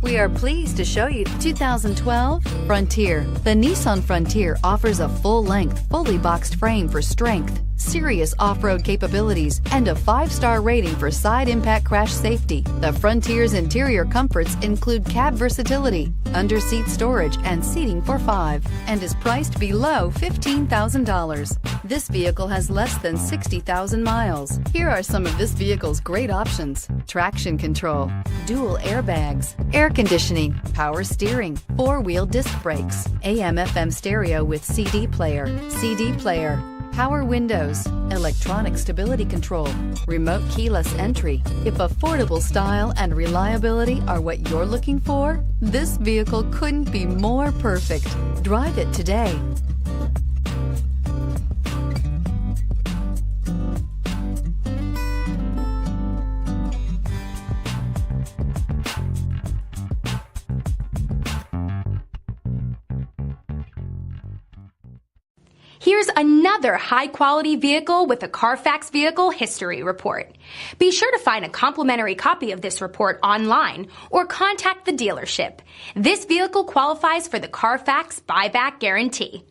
We are pleased to show you 2012 Frontier. The Nissan Frontier offers a full-length, fully boxed frame for strength, serious off-road capabilities, and a 5-star rating for side impact crash safety. The Frontier's interior comforts include cab versatility, under-seat storage, and seating for 5, and is priced below $15,000. This vehicle has less than 60,000 miles. Here are some of this vehicle's great options: traction control, dual airbags, air conditioning, power steering, 4-wheel disc brakes, AM/FM stereo with CD player, power windows, electronic stability control, remote keyless entry. If affordable style and reliability are what you're looking for, this vehicle couldn't be more perfect. Drive it today. Here's another high-quality vehicle with a Carfax Vehicle History Report. Be sure to find a complimentary copy of this report online or contact the dealership. This vehicle qualifies for the Carfax Buyback Guarantee.